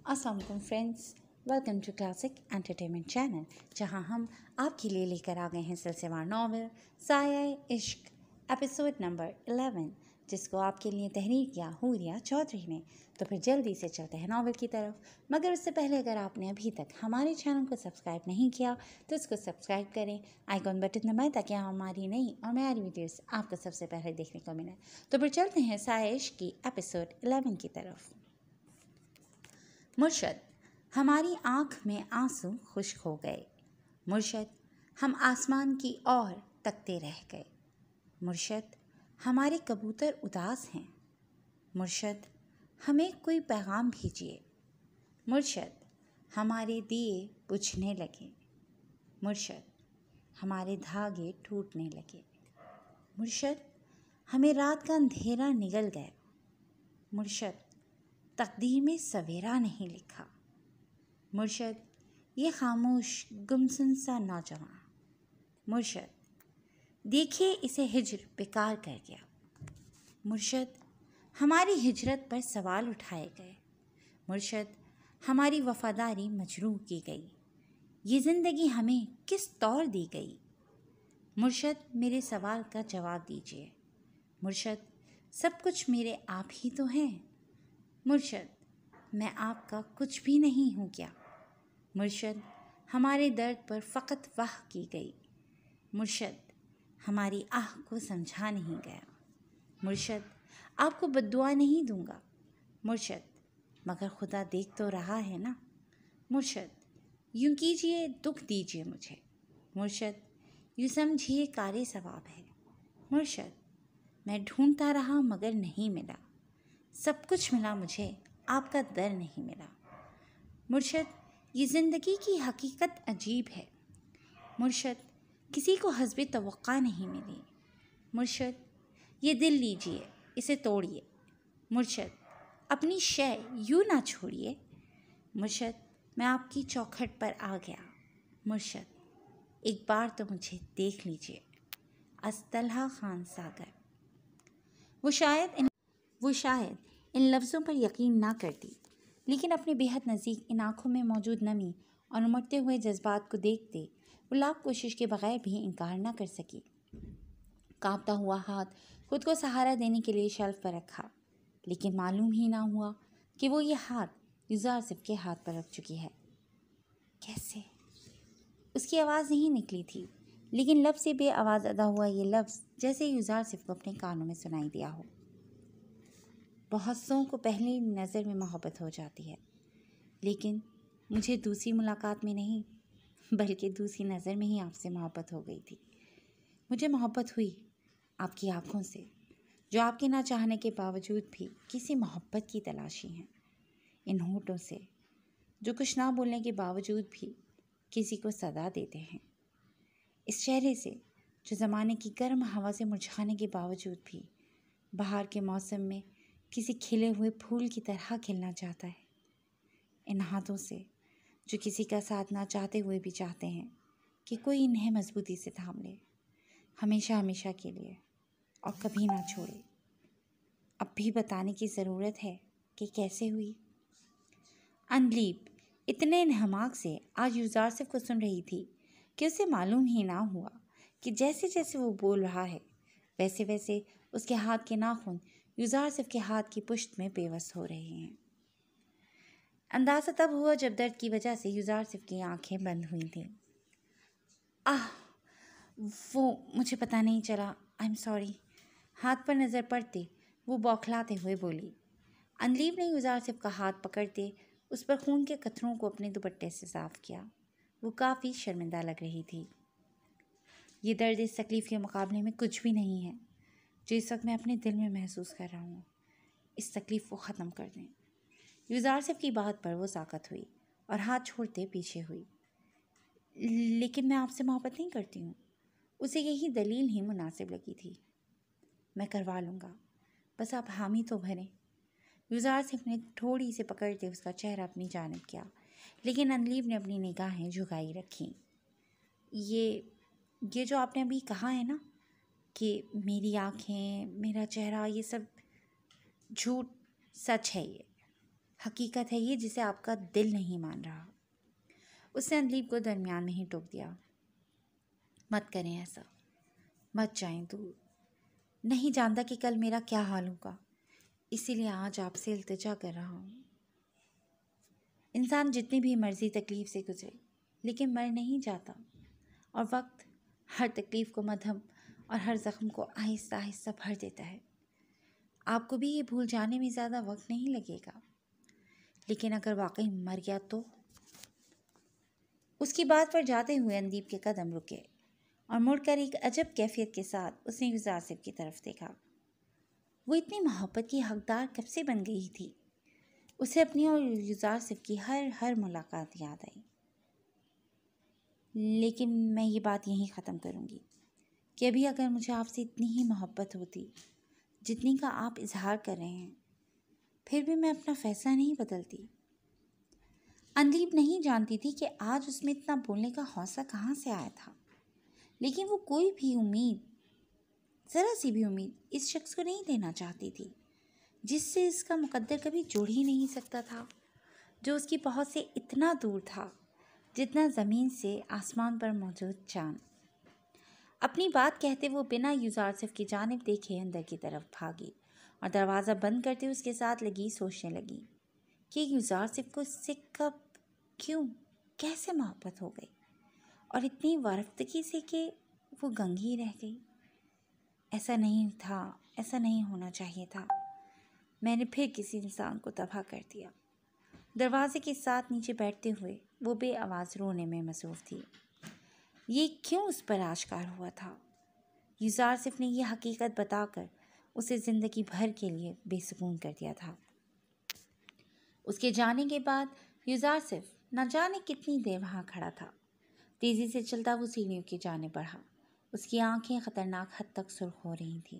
अस्सलाम वालेकुम friends, welcome to classic entertainment channel, जहां हम आपके लिए लेकर आ गए हैं सिलसिलेवार नावल साया-ए-इश्क एपिसोड नंबर 11, जिसको आपके लिए तहरीर किया हूरिया चौधरी ने। तो फिर जल्दी से चलते हैं नावल की तरफ। मगर उससे पहले अगर आपने अभी तक हमारे चैनल को सब्सक्राइब नहीं किया तो इसको सब्सक्राइब करें, आइकॉन बटन दबाएं ताकि हमारी नई और नई वीडियोस आपको सबसे पहले देखने को मिले। तो फिर चलते हैं साया-ए-इश्क की एपिसोड 11 की तरफ। मुर्शद, हमारी आँख में आंसू खुश्क हो गए। मुर्शद, हम आसमान की ओर तकते रह गए। मुर्शद, हमारे कबूतर उदास हैं। मुर्शद, हमें कोई पैगाम भेजिए। मुर्शद, हमारे दिए बुझने लगे। मुर्शद, हमारे धागे टूटने लगे। मुर्शद, हमें रात का अंधेरा निगल गया। मुर्शद, तकदीर में सवेरा नहीं लिखा। मुर्शद, ये खामोश गुमसुम सा नौजवान। मुर्शद, देखिए इसे हिज्र बेकार कर गया। मुर्शद, हमारी हिजरत पर सवाल उठाए गए। मुर्शद, हमारी वफादारी मजरूह की गई। ये ज़िंदगी हमें किस तौर दी गई। मुर्शद, मेरे सवाल का जवाब दीजिए। मुर्शद, सब कुछ मेरे आप ही तो हैं। मुर्शद, मैं आपका कुछ भी नहीं हूँ क्या। मुर्शद, हमारे दर्द पर फ़कत वाह की गई। मुर्शद, हमारी आह को समझा नहीं गया। मुर्शद, आपको बद्दुआ नहीं दूंगा। मुर्शद, मगर खुदा देख तो रहा है ना। मुर्शद, यूँ कीजिए दुख दीजिए मुझे। मुर्शद, यूँ समझिए कारे सवाब है। मुर्शद, मैं ढूंढता रहा मगर नहीं मिला। सब कुछ मिला मुझे, आपका दर नहीं मिला। मुर्शद, ये ज़िंदगी की हकीकत अजीब है। मुर्शद, किसी को हस्बे तवक्का नहीं मिली। मुर्शद, ये दिल लीजिए, इसे तोड़िए। मुर्शद, अपनी शय यूँ ना छोड़िए। मुर्शद, मैं आपकी चौखट पर आ गया। मुर्शद, एक बार तो मुझे देख लीजिए। अस्तल्हा खान सागर। वो शायद इन लफ्ज़ों पर यकीन ना करती, लेकिन अपने बेहद नज़दीक इन आँखों में मौजूद नमी और उमड़ते हुए जज्बात को देखते वो लाख कोशिश के बगैर भी इनकार ना कर सकी। कांपता हुआ हाथ खुद को सहारा देने के लिए शेल्फ पर रखा, लेकिन मालूम ही ना हुआ कि वो ये हाथ युज़ारसिफ के हाथ पर रख चुकी है। कैसे? उसकी आवाज़ नहीं निकली थी, लेकिन लब से बेआवाज़ अदा हुआ ये लफ्ज़ जैसे युज़ारसिफ को अपने कानों में सुनाई दिया हो। बहुत सौ को पहली नज़र में मोहब्बत हो जाती है, लेकिन मुझे दूसरी मुलाकात में नहीं बल्कि दूसरी नज़र में ही आपसे मोहब्बत हो गई थी। मुझे मोहब्बत हुई आपकी आँखों से, जो आपके ना चाहने के बावजूद भी किसी मोहब्बत की तलाशी हैं। इन होठों से, जो कुछ ना बोलने के बावजूद भी किसी को सदा देते हैं। इस चेहरे से, जो ज़माने की गर्म हवा से मुरझाने के बावजूद भी बाहर के मौसम में किसी खिले हुए फूल की तरह खिलना चाहता है। इन हाथों से, जो किसी का साथ ना चाहते हुए भी चाहते हैं कि कोई इन्हें मजबूती से थाम ले, हमेशा हमेशा के लिए, और कभी ना छोड़े। अब भी बताने की ज़रूरत है कि कैसे हुई। अनलीब इतने इन्हमाक से आज युज़ारसिफ को सुन रही थी कि उसे मालूम ही ना हुआ कि जैसे जैसे वो बोल रहा है, वैसे वैसे उसके हाथ के नाखून युज़ारसिफ के हाथ की पुश्त में बेवस हो रहे हैं। अंदाज़ा तब हुआ जब दर्द की वजह से युज़ारसिफ की आंखें बंद हुई थीं। आह, वो मुझे पता नहीं चला, आई एम सॉरी। हाथ पर नज़र पड़ते वो बौखलाते हुए बोली। अनलीब ने युज़ारसिफ का हाथ पकड़ते उस पर खून के कतरों को अपने दुपट्टे से साफ़ किया। वो काफ़ी शर्मिंदा लग रही थी। ये दर्द इस तकलीफ़ के मुकाबले में कुछ भी नहीं है जो इस वक्त मैं अपने दिल में महसूस कर रहा हूँ। इस तकलीफ़ को ख़त्म कर दें। युज़ारसिफ की बात पर वो साकत हुई और हाथ छोड़ते पीछे हुई। लेकिन मैं आपसे मोहब्बत नहीं करती हूँ। उसे यही दलील ही मुनासिब लगी थी। मैं करवा लूँगा, बस आप हामी तो भरें। युज़ारसिफ ने थोड़ी से पकड़ते उसका चेहरा अपनी जानिब किया, लेकिन अनलीब ने अपनी निगाहें झुकाई रखीं। ये जो आपने अभी कहा है ना कि मेरी आँखें, मेरा चेहरा, ये सब झूठ, सच है। ये حقیقت ہے یہ جسے آپ کا دل نہیں مان رہا۔ اس نے اندلیب کو درمیان میں ہی ٹوک دیا۔ مت کریں ایسا، مت جائیں دور۔ نہیں جانتا کہ کل میرا کیا حال ہوگا، اسی لیے آج آپ سے التجا کر رہا ہوں۔ انسان جتنی بھی مرضی تکلیف سے گزرے لیکن مر نہیں جاتا، اور وقت ہر تکلیف کو مدھم اور ہر زخم کو آہستہ آہستہ بھر دیتا ہے۔ آپ کو بھی یہ بھول جانے میں زیادہ وقت نہیں لگے گا، لیکن اگر واقعی مر گیا تو؟ اس کی بات پر جاتے ہوئے اندیب کے قدم رکے اور مڑ کر ایک عجب کیفیت کے ساتھ اس نے یوزارسف کی طرف دیکھا۔ وہ اتنی محبت کی حقدار کب سے بن گئی تھی؟ اسے اپنی اور یوزارسف کی ہر ملاقات یاد آئی۔ لیکن میں یہ بات یہیں ختم کروں گی کہ ابھی اگر مجھے آپ سے اتنی ہی محبت ہوتی جتنی کا آپ اظہار کر رہے ہیں، پھر بھی میں اپنا فیصلہ نہیں بدلتی۔ اندلیب نہیں جانتی تھی کہ آج اس میں اتنا بولنے کا حوصلہ کہاں سے آیا تھا، لیکن وہ کوئی بھی امید، ذرا سی بھی امید اس شخص کو نہیں دینا چاہتی تھی جس سے اس کا مقدر کبھی جڑ ہی نہیں سکتا تھا، جو اس کی پہنچ سے اتنا دور تھا جتنا زمین سے آسمان پر موجود چاند۔ اپنی بات کہتے وہ بنا یوزارسف کی جانب دیکھے اندر کی طرف بھاگی اور دروازہ بند کرتے اس کے ساتھ لگی سوچنے لگی کہ یوزارسف کو اس سے کب، کیوں، کیسے محبت ہو گئی، اور اتنی وارفتگی سے کہ وہ گنگی رہ گئی۔ ایسا نہیں تھا، ایسا نہیں ہونا چاہیے تھا۔ میں نے پھر کسی انسان کو تباہ کر دیا۔ دروازے کے ساتھ نیچے بیٹھتے ہوئے وہ بے آواز رونے میں مصروف تھی۔ یہ کیوں اس پر آشکار ہوا تھا؟ یوزارسف نے یہ حقیقت بتا کر اسے زندگی بھر کے لیے بے سکون کر دیا تھا۔ اس کے جانے کے بعد یوزارسف نہ جانے کتنی دیر وہاں کھڑا تھا۔ تیزی سے چلتا وہ سیڑھیوں کی جانب بڑھا۔ اس کی آنکھیں خطرناک حد تک سرخ ہو رہی تھیں۔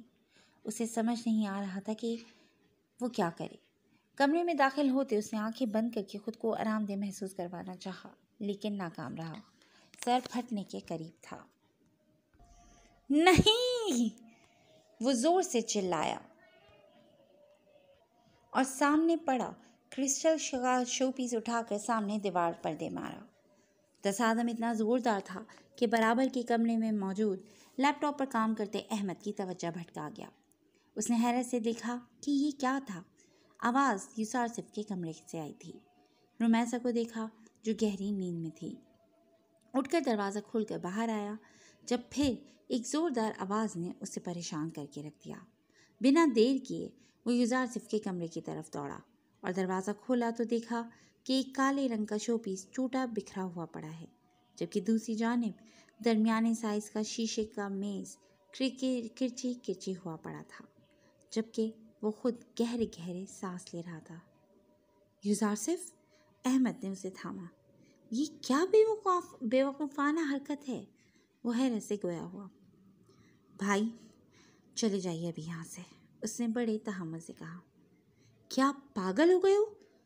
اسے سمجھ نہیں آ رہا تھا کہ وہ کیا کرے۔ کمرے میں داخل ہوتے اس نے آنکھیں بند کر کے خود کو آرام دہ محسوس کروانا چاہا، لیکن ناکام رہا۔ سر پھٹنے کے قریب تھا۔ نہیں! وہ زور سے چلایا اور سامنے پڑا کرسٹل شو پیس اٹھا کر سامنے دیوار پر دے مارا۔ تصادم اتنا زوردار تھا کہ برابر کے کمرے میں موجود لیپ ٹاپ پر کام کرتے احمد کی توجہ بھٹکا گیا۔ اس نے حیرت سے دیکھا کہ یہ کیا تھا۔ آواز یوزارسف کے کمرے سے آئی تھی۔ رمیسا کو دیکھا جو گہری نیند میں تھی۔ اٹھ کر دروازہ کھول کر باہر آیا، جب پھر ایک زوردار آواز نے اسے پریشان کر کے رکھ دیا۔ بنا دیر کیے وہ یوزارسف کے کمرے کی طرف دوڑا اور دروازہ کھولا تو دیکھا کہ ایک کالے رنگ کا شو پیس ٹوٹا بکھرا ہوا پڑا ہے، جبکہ دوسری جانب درمیانے سائز کا شیشے کا میز کرچی ہوا پڑا تھا، جبکہ وہ خود گہرے گہرے سانس لے رہا تھا۔ یوزارسف! احمد نے اسے تھاما۔ یہ کیا بے وقوفانہ حرکت ہے؟ وہ حیرت سے گویا ہوا۔ بھائی چلے جائیے ابھی یہاں سے، اس نے بڑے تحمل سے کہا۔ کیا پاگل ہو گئے ہو؟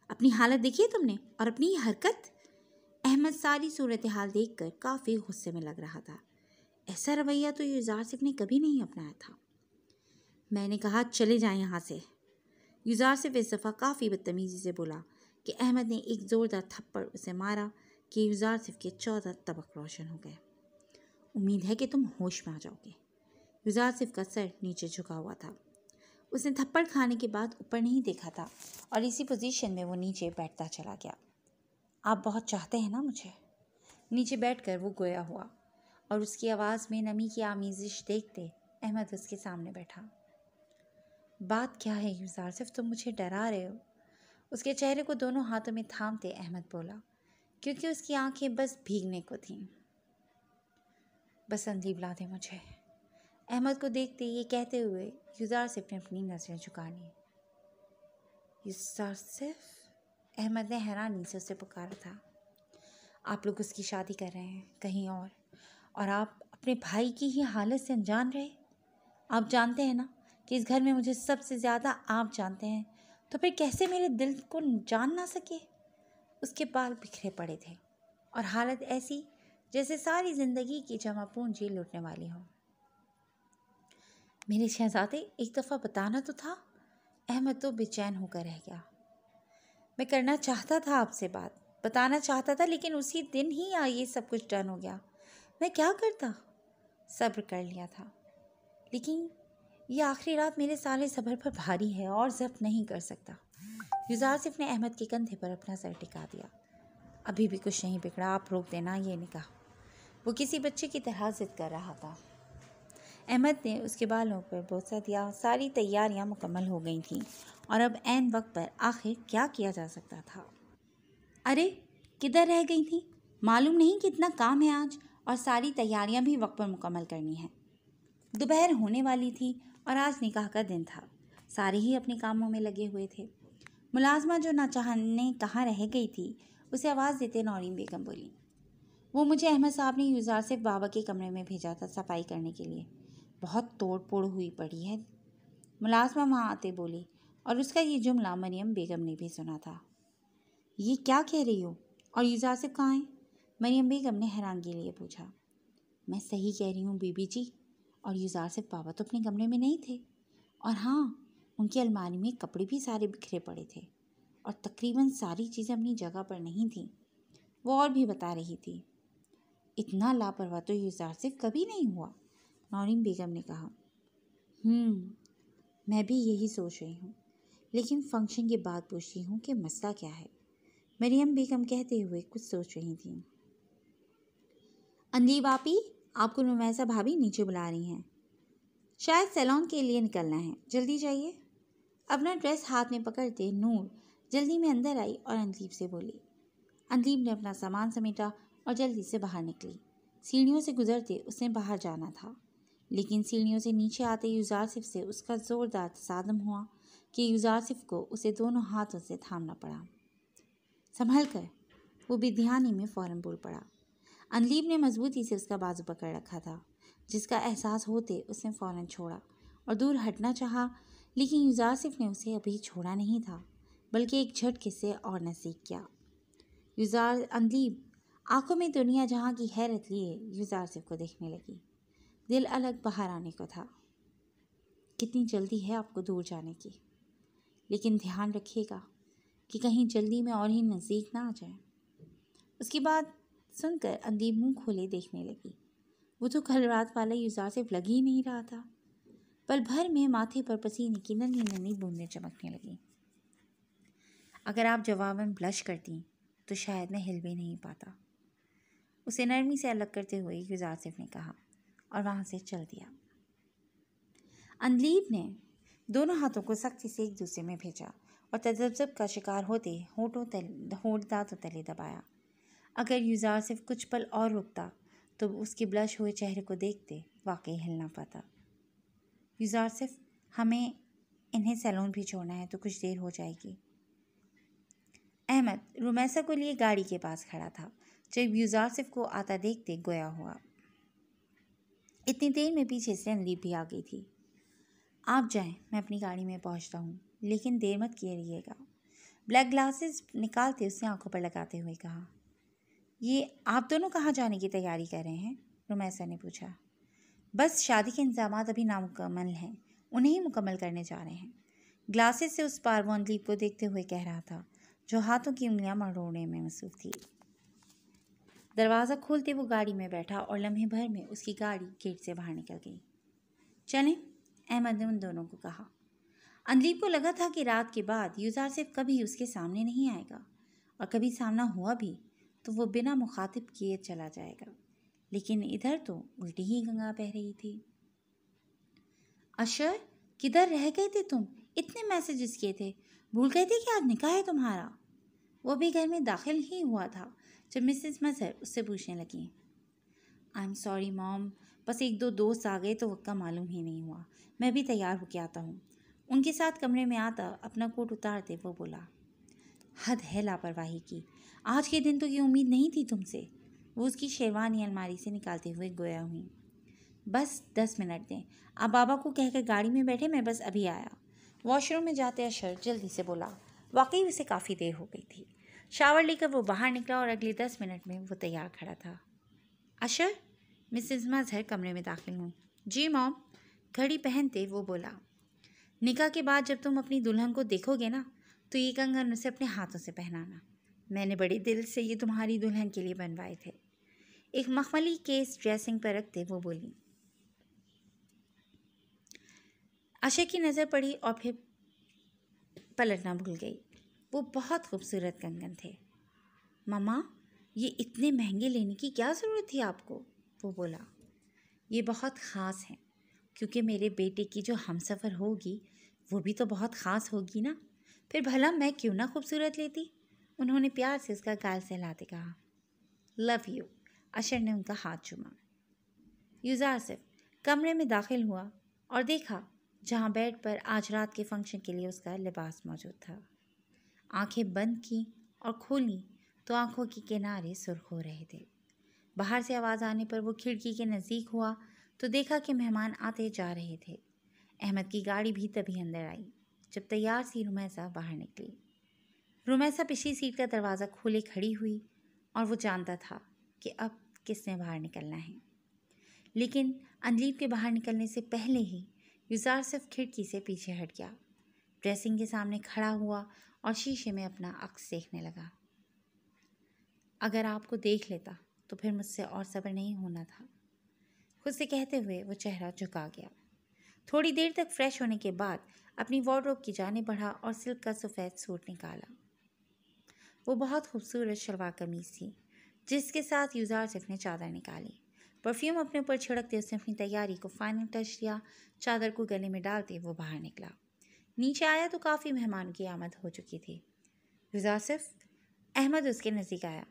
اپنی حالت دیکھی تم نے، اور اپنی یہ حرکت؟ احمد ساری صورتحال دیکھ کر کافی غصے میں لگ رہا تھا۔ ایسا رویہ تو یوزارسف نے کبھی نہیں اپنایا تھا۔ میں نے کہا چلے جائیں یہاں سے۔ یوزارسف اس دفعہ کافی بدتمیزی سے بولا کہ احمد نے ایک زوردار تھپڑ اسے مارا کہ یوزارسف کے 14 طبق روشن ہو گئے۔ امید ہے کہ تم ہوش میں آ جاؤ گے۔ یوزارسف کا سر نیچے جھکا ہوا تھا۔ اس نے تھپڑ کھانے کے بعد اوپر نہیں دیکھا تھا اور اسی پوزیشن میں وہ نیچے بیٹھتا چلا گیا۔ آپ بہت چاہتے ہیں نا مجھے؟ نیچے بیٹھ کر وہ گویا ہوا اور اس کی آواز میں نمی کی آمیزش دیکھتے احمد اس کے سامنے بیٹھا۔ بات کیا ہے یوزارسف، تم مجھے ڈرا رہے ہو؟ اس کے چہرے کو دونوں ہاتھوں میں تھامتے احمد بولا، کیونکہ اس کی آنکھیں بس بھیگنے کو تھیں۔ بس اندلیب لا دے مجھے۔ احمد کو دیکھتے یہ کہتے ہوئے یوزارسف نے اپنی نظریں جھکا لیں۔ یوزارسف؟ احمد نے حیرانی سے اسے پکارا تھا۔ آپ لوگ اس کی شادی کر رہے ہیں کہیں اور آپ اپنے بھائی کی ہی حالت سے انجان رہے؟ آپ جانتے ہیں نا کہ اس گھر میں مجھے سب سے زیادہ آپ جانتے ہیں، تو پھر کیسے میرے دل کو جان نہ سکے؟ اس کے بال بکھرے پڑے تھے اور حالت ایسی جیسے ساری زندگی کی جمع پونجی لوٹنے والی ہو۔ میرے شہزادے ایک دفعہ بتانا تو تھا۔ احمد تو بے چین ہو کر رہ گیا۔ मैं करना चाहता था आपसे बात, बताना चाहता था, लेकिन उसी दिन ही ये सब कुछ डन हो गया। मैं क्या करता? सब्र कर लिया था, लेकिन ये आखिरी रात मेरे सारे सब्र पर भारी है और ज़ब्त नहीं कर सकता। युजारसिफ ने अहमद के कंधे पर अपना सर टिका दिया। अभी भी कुछ नहीं बिगड़ा, आप रोक देना ये निकाह। वो किसी बच्चे की तरह जिद कर रहा था। अहमद ने उसके बालों पर बोसा दिया। सारी तैयारियां मुकम्मल हो गई थीं और अब ऐन वक्त पर आखिर क्या किया जा सकता था। अरे किधर रह गई थी? मालूम नहीं कितना काम है आज, और सारी तैयारियां भी वक्त पर मुकम्मल करनी है। दोपहर होने वाली थी और आज निकाह का दिन था। सारे ही अपने कामों में लगे हुए थे। मुलाजमा जो ना चाहने कहाँ रह गई थी, उसे आवाज़ देते नौरीन बेगम बोली, वो मुझे अहमद साहब ने युजारसिफ बाबा के कमरे में भेजा था सफाई करने के लिए। बहुत तोड़ फोड़ हुई पड़ी है। मुलाजमा वहाँ आते बोली, और उसका ये जुमला मरियम बेगम ने भी सुना था। ये क्या कह रही हो? और युजारसिफ कहाँ है? मरियम बेगम ने हैरानगी लिए पूछा। मैं सही कह रही हूँ बीबी जी, और युजारसिफ बाबा तो अपने कमरे में नहीं थे। और हाँ, उनकी अलमारी में कपड़े भी सारे बिखरे पड़े थे और तकरीबन सारी चीज़ें अपनी जगह पर नहीं थीं। वो और भी बता रही थी। इतना लापरवाह तो युजारसिफ कभी नहीं हुआ, नौरीन बेगम ने कहा। मैं भी यही सोच रही हूँ, लेकिन फंक्शन के बाद पूछती हूँ कि मसला क्या है। मरियम बेगम कहते हुए कुछ सोच रही थी। अंधी बापी, आपको रुमैसा भाभी नीचे बुला रही हैं। शायद सैलून के लिए निकलना है, जल्दी जाइए। अपना ड्रेस हाथ में पकड़ते नूर जल्दी में अंदर आई और अंदलीब से बोली। अंदलीब ने अपना सामान समेटा और जल्दी से बाहर निकली। सीढ़ियों से गुजरते उसने बाहर जाना था, लेकिन सीढ़ियों से नीचे आते युजारसिफ से उसका ज़ोरदार तसादम हुआ कि युजारसिफ को उसे दोनों हाथों से थामना पड़ा। संभल कर, वो बेध्यानी में फ़ौरन बोल पड़ा। अंदलीब ने मजबूती से उसका बाजू पकड़ रखा था, जिसका एहसास होते उसने फ़ौरन छोड़ा और दूर हटना चाहा, लेकिन युजारसिफ ने उसे अभी छोड़ा नहीं था, बल्कि एक झटके से और नज़दीक किया। अंदलीब आंखों में दुनिया जहाँ की हैरत लिए युजारसिफ को देखने लगी। दिल अलग बाहर आने को था। कितनी जल्दी है आपको दूर जाने की, लेकिन ध्यान रखिएगा कि कहीं जल्दी में और ही नज़दीक ना आ जाए। उसकी बात सुनकर अंदलीब मुंह खोले देखने लगी। वो तो कल रात वाला युजारसिफ लग ही नहीं रहा था। पल भर में माथे पर पसीने की नन्ही नन्ही बूंदें चमकने लगी। अगर आप जवाबन ब्लश करती तो शायद मैं हिल भी नहीं पाता, उसे नरमी से अलग करते हुए युजारसिफ ने कहा और वहाँ से चल दिया। अंदलीब ने दोनों हाथों को सख्ती से एक दूसरे में भेजा और तजब्जुब का शिकार होते होठ दांतों तले दबाया। अगर युजारसिफ कुछ पल और रुकता तो उसके ब्लश हुए चेहरे को देखते वाकई हिल ना पाता। युजारसिफ, हमें इन्हें सैलून भी छोड़ना है तो कुछ देर हो जाएगी। अहमद रुमैसा को लिए गाड़ी के पास खड़ा था जब युजारसिफ को आता देखते गोया हुआ। इतनी देर में पीछे से अंदलीब भी आ गई थी। आप जाएं, मैं अपनी गाड़ी में पहुंचता हूं, लेकिन देर मत कीजिएगा। ब्लैक ग्लासेस निकालते उसने आंखों पर लगाते हुए कहा। ये आप दोनों कहाँ जाने की तैयारी कर रहे हैं? रुमैसा ने पूछा। बस शादी के इंतजामात अभी नामुकम्मल हैं, उन्हें ही मुकम्मल करने जा रहे हैं। ग्लासेस से उस पार वो अंदलीब को देखते हुए कह रहा था, जो हाथों की उंगलियां मरोड़ने में मसरूफ थी। दरवाज़ा खोलते वो गाड़ी में बैठा और लम्हे भर में उसकी गाड़ी गेट से बाहर निकल गई। चलें, अहमद ने उन दोनों को कहा। अंदलीब को लगा था कि रात के बाद युजारसिफ कभी उसके सामने नहीं आएगा, और कभी सामना हुआ भी तो वो बिना मुखातिब किए चला जाएगा, लेकिन इधर तो उल्टी ही गंगा बह रही थी। अशर, किधर रह गए थे तुम? इतने मैसेजेस किए थे, भूल गए थे कि आज निकाह है तुम्हारा? वो भी घर में दाखिल ही हुआ था जब मिसेस मजहर उससे पूछने लगी। आई एम सॉरी मॉम, बस एक दो दोस्त आ गए तो वक्त का मालूम ही नहीं हुआ। मैं भी तैयार होके आता हूँ। उनके साथ कमरे में आता अपना कोट उतारते वो बोला। हद है लापरवाही की, आज के दिन तो ये उम्मीद नहीं थी तुमसे। वो उसकी शेरवानी अलमारी से निकालते हुए गोया हुई। बस 10 मिनट दें, आप बाबा को कहकर गाड़ी में बैठे, मैं बस अभी आया। वॉशरूम में जाते अशर जल्दी से बोला। वाकई उसे काफ़ी देर हो गई थी। शावर लेकर वो बाहर निकला और अगले 10 मिनट में वो तैयार खड़ा था। अशर, मिसेस मजहर कमरे में दाखिल हुई। जी मॉम, घड़ी पहनते वो बोला। निकाह के बाद जब तुम अपनी दुल्हन को देखोगे ना, तो ये कंगन उसे अपने हाथों से पहनाना। मैंने बड़े दिल से ये तुम्हारी दुल्हन के लिए बनवाए थे। एक मखमली केस ड्रेसिंग पर रखते वो बोली। आशा की नज़र पड़ी और फिर पलटना भूल गई। वो बहुत खूबसूरत कंगन थे। मम्मा, ये इतने महंगे लेने की क्या ज़रूरत थी आपको? वो बोला। ये बहुत ख़ास हैं, क्योंकि मेरे बेटे की जो हमसफ़र होगी वो भी तो बहुत ख़ास होगी ना। फिर भला मैं क्यों ना खूबसूरत लेती? उन्होंने प्यार से उसका गाल सहलाते कहा। Love you. अशर ने उनका हाथ चूमा। यूजारसिफ कमरे में दाखिल हुआ और देखा जहाँ बेड पर आज रात के फंक्शन के लिए उसका लिबास मौजूद था। आंखें बंद की और खोली तो आंखों के किनारे सुर्ख हो रहे थे। बाहर से आवाज़ आने पर वो खिड़की के नज़दीक हुआ तो देखा कि मेहमान आते जा रहे थे। अहमद की गाड़ी भी तभी अंदर आई जब तैयार सी रुमैसा बाहर निकली। रुमैसा पिछली सीट का दरवाज़ा खोले खड़ी हुई और वो जानता था कि अब किसने बाहर निकलना है। लेकिन अंदलीब के बाहर निकलने से पहले ही यूजारसिफ खिड़की से पीछे हट गया, ड्रेसिंग के सामने खड़ा हुआ और शीशे में अपना अक्स देखने लगा। अगर आपको देख लेता तो फिर मुझसे और सब्र नहीं होना था, खुद से कहते हुए वो चेहरा झुका गया। थोड़ी देर तक फ्रेश होने के बाद अपनी वार्डरोब की जाने बढ़ा और सिल्क का सफ़ेद सूट निकाला। वो बहुत खूबसूरत शलवार कमीज़ थी जिसके साथ यूजारसिफ ने चादर निकाली। परफ्यूम अपने ऊपर छिड़कते उसने अपनी तैयारी को फाइनल टच दिया। चादर को गले में डालते वो बाहर निकला। नीचे आया तो काफ़ी मेहमानों की आमद हो चुकी थी। यूजारसिफ, अहमद उसके नज़दीक आया।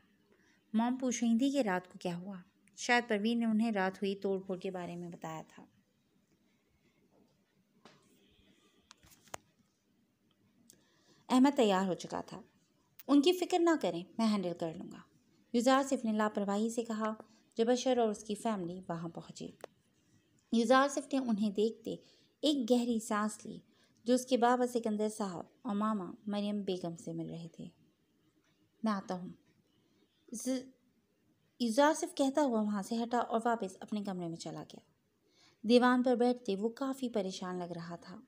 मॉम पूछ रही थी कि रात को क्या हुआ। शायद परवीन ने उन्हें रात हुई तोड़ फोड़ के बारे में बताया था। अहमद तैयार हो चुका था। उनकी फ़िक्र ना करें, मैं हैंडल कर लूँगा, यूजारसिफ ने लापरवाही से कहा जब अशर और उसकी फैमिली वहाँ पहुँची। यूजारसिफ ने उन्हें देखते एक गहरी सांस ली जो उसके बाबा सिकंदर साहब और मामा मरियम बेगम से मिल रहे थे। मैं आता हूँ, यूजारसिफ कहता हुआ वहाँ से हटा और वापस अपने कमरे में चला गया। दीवान पर बैठते वो काफ़ी परेशान लग रहा था।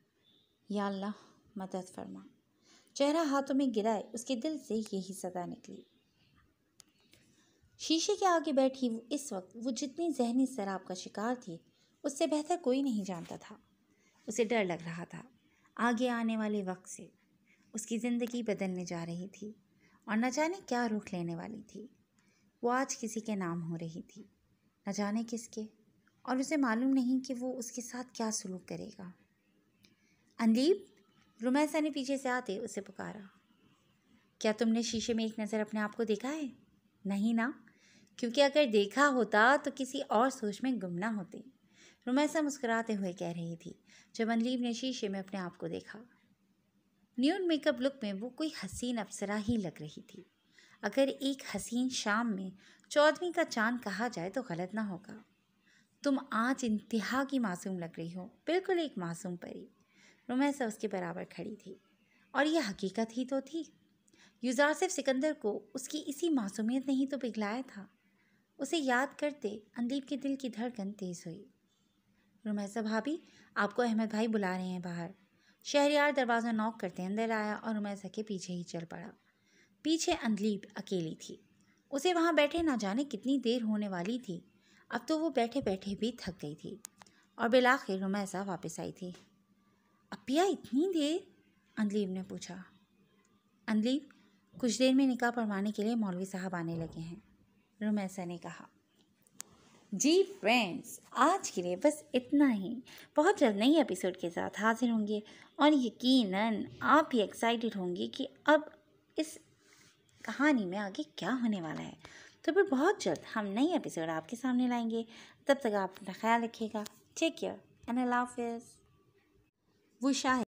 या अल्लाह, मदद फरमा। चेहरा हाथों में गिराए उसके दिल से यही सदा निकली। शीशे के आगे बैठी वो इस वक्त वो जितनी जहनी शराब का शिकार थी उससे बेहतर कोई नहीं जानता था। उसे डर लग रहा था आगे आने वाले वक्त से। उसकी ज़िंदगी बदलने जा रही थी और न जाने क्या रुख लेने वाली थी। वो आज किसी के नाम हो रही थी, न जाने किसके, और उसे मालूम नहीं कि वो उसके साथ क्या सलूक करेगा। अंदीब, रुमैसा ने पीछे से आते उसे पुकारा। क्या तुमने शीशे में एक नज़र अपने आप को देखा है? नहीं ना, क्योंकि अगर देखा होता तो किसी और सोच में गुम ना होती, रुमैसा मुस्कुराते हुए कह रही थी जब अंदीब ने शीशे में अपने आप को देखा। न्यूड मेकअप लुक में वो कोई हसीन अप्सरा ही लग रही थी। अगर एक हसीन शाम में 14वीं का चांद कहा जाए तो गलत ना होगा। तुम आज इंतहा की मासूम लग रही हो, बिल्कुल एक मासूम परी। रुमैसा उसके बराबर खड़ी थी और यह हकीकत ही तो थी। यूजारसिफ सिकंदर को उसकी इसी मासूमियत ने ही तो पिघलाया था। उसे याद करते अंदीब के दिल की धड़कन तेज़ हुई। रुमैसा भाभी, आपको अहमद भाई बुला रहे हैं बाहर। शहरयार दरवाज़ा नॉक करते अंदर आया और रुमैसा के पीछे ही चल पड़ा। पीछे अंदीब अकेली थी। उसे वहाँ बैठे ना जाने कितनी देर होने वाली थी। अब तो वो बैठे बैठे भी थक गई थी और बिलाखिर रुमैसा वापस आई थी। अपिया, इतनी देर? अंदलीब ने पूछा। अंदलीब, कुछ देर में निकाह पढ़वाने के लिए मौलवी साहब आने लगे हैं, रुमैसा ने कहा। जी फ्रेंड्स, आज के लिए बस इतना ही। बहुत जल्द नई एपिसोड के साथ हाजिर होंगे और यकीनन आप भी एक्साइटेड होंगे कि अब इस कहानी में आगे क्या होने वाला है। तो फिर बहुत जल्द हम नई एपिसोड आपके सामने लाएंगे। तब तक आप अपना ख्याल रखिएगा। टेक केयर एंड अल्लाह हाफिज़। वो शायद